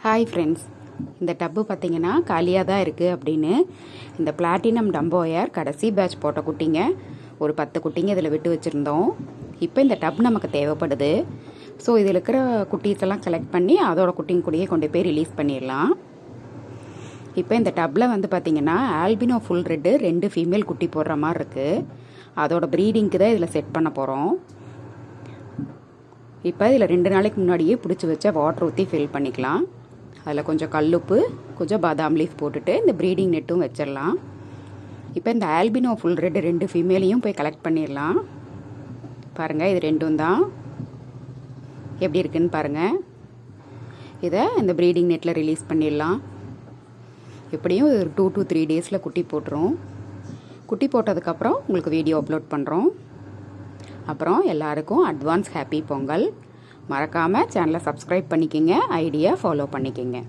Hi friends, இந்த டப்பு பார்த்தீங்கன்னா காலியாக தான் இருக்குது அப்படின்னு இந்த பிளாட்டினம் டம்போயர் கடைசி பேட்ச் போட்ட குட்டிங்க ஒரு 10 குட்டிங்க இதில் விட்டு வச்சுருந்தோம். இப்போ இந்த டப் நமக்கு தேவைப்படுது. ஸோ இதில் இருக்கிற குட்டீஸ் எல்லாம் கலெக்ட் பண்ணி அதோட குட்டிங்க கூடயே கொண்டு போய் ரிலீஸ் பண்ணிடலாம். இப்போ இந்த டப்பில் வந்து பார்த்திங்கன்னா ஆல்பினோ ஃபுல் ரெட்டு 2 ஃபீமேல் குட்டி போடுற மாதிரி இருக்குது. அதோட ப்ரீடிங்க்கு தான் இதில் செட் பண்ண போகிறோம். இப்போ இதில் 2 நாளைக்கு முன்னாடியே பிடிச்சி வச்ச வாட்டர் ஊற்றி ஃபில் பண்ணிக்கலாம். அதில் கொஞ்சம் கல்லுப்பு, கொஞ்சம் பாதாம் லீஃப் போட்டுட்டு இந்த ப்ரீடிங் நெட்டும் வச்சிடலாம். இப்போ இந்த ஆல்பினோ ஃபுல் ரெட் 2 ஃபீமேலையும் போய் கலெக்ட் பண்ணிடலாம். பாருங்கள், இது 2ம் தான். எப்படி இருக்குன்னு பாருங்கள். இதை இந்த ப்ரீடிங் நெட்டில் ரிலீஸ் பண்ணிடலாம். எப்படியும் ஒரு 2 to 3 டேஸில் குட்டி போட்டுரும். குட்டி போட்டதுக்கப்புறம் உங்களுக்கு வீடியோ அப்லோட் பண்ணுறோம். அப்புறம் எல்லாருக்கும் அட்வான்ஸ் ஹாப்பி பொங்கல். மறக்காமல் சேனலை சப்ஸ்கிரைப் பண்ணிக்கோங்க, ஐடியா ஃபாலோ பண்ணிக்கோங்க.